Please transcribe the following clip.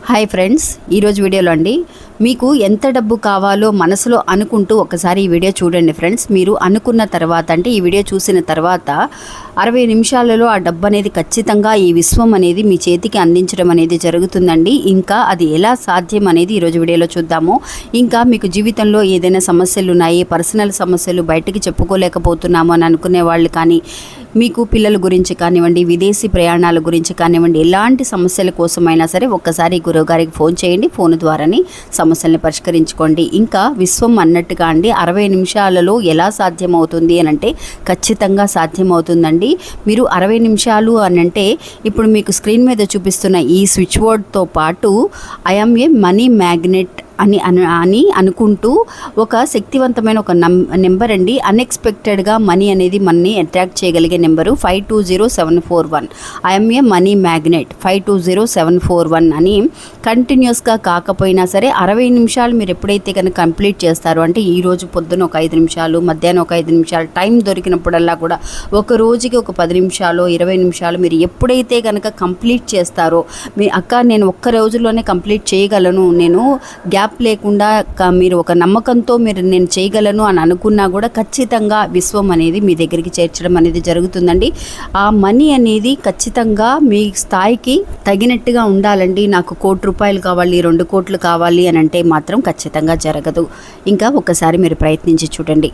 Hi friends, ఈరోజు వీడియోలో అండి మీకు ఎంత డబ్బు కావాలో మనసులో అనుకుంటూ ఒకసారి ఈ వీడియో చూడండి ఫ్రెండ్స్. మీరు అనుకున్న తర్వాత అంటే ఈ వీడియో చూసిన తర్వాత 60 నిమిషాలలో ఆ డబ్బు అనేది ఖచ్చితంగా ఈ విశ్వం అనేది మీ చేతికి అందించడం అనేది జరుగుతుందండి. ఇంకా అది ఎలా సాధ్యం అనేది ఈరోజు వీడియోలో చూద్దాము. ఇంకా మీకు జీవితంలో ఏదైనా సమస్యలు ఉన్నాయి, పర్సనల్ సమస్యలు బయటికి చెప్పుకోలేకపోతున్నాము అని అనుకునే వాళ్ళు కానీ, మీకు పిల్లల గురించి కానివ్వండి, విదేశీ ప్రయాణాల గురించి కానివ్వండి, ఎలాంటి సమస్యల కోసమైనా సరే ఒక్కసారి గురువుగారికి ఫోన్ చేయండి. ఫోన్ ద్వారానే సమస్యల్ని పరిష్కరించుకోండి. ఇంకా విశ్వం అన్నట్టుగా అండి 60 నిమిషాలలో ఎలా సాధ్యమవుతుంది అని అంటే ఖచ్చితంగా సాధ్యమవుతుందండి. మీరు 60 నిమిషాలు అని అంటే ఇప్పుడు మీకు స్క్రీన్ మీద చూపిస్తున్న ఈ స్విచ్ బోర్డ్తో పాటు I am a money magnet అని అనుకుంటూ ఒక శక్తివంతమైన ఒక నెంబర్ అండి. అన్ఎక్స్పెక్టెడ్గా మనీ అనేది మనని అట్రాక్ట్ చేయగలిగే number 520741. I'm a money magnet 520741 అని కంటిన్యూస్గా కాకపోయినా సరే 60 నిమిషాలు మీరు ఎప్పుడైతే కనుక కంప్లీట్ చేస్తారో, అంటే ఈరోజు పొద్దున ఒక 5 నిమిషాలు, మధ్యాహ్నం ఒక 5 నిమిషాలు, టైం దొరికినప్పుడల్లా కూడా ఒక రోజుకి ఒక 10 నిమిషాలు 20 నిమిషాలు మీరు ఎప్పుడైతే కనుక కంప్లీట్ చేస్తారో, మీ అక్క నేను ఒక్క రోజులోనే కంప్లీట్ చేయగలను, నేను గ్యాప్ లేకుండా మీరు ఒక నమ్మకంతో మీరు నేను చేయగలను అని అనుకున్నా కూడా ఖచ్చితంగా విశ్వం అనేది మీ దగ్గరికి చేర్చడం అనేది జరుగుతుందండి. ఆ మనీ అనేది ఖచ్చితంగా మీ స్థాయికి తగినట్టుగా ఉండాలండి. నాకు ₹1,00,00,000 కావాలి, 2 కోట్లు కావాలి అని అంటే మాత్రం ఖచ్చితంగా జరగదు. ఇంకా ఒక్కసారి మీరు ప్రయత్నించి చూడండి.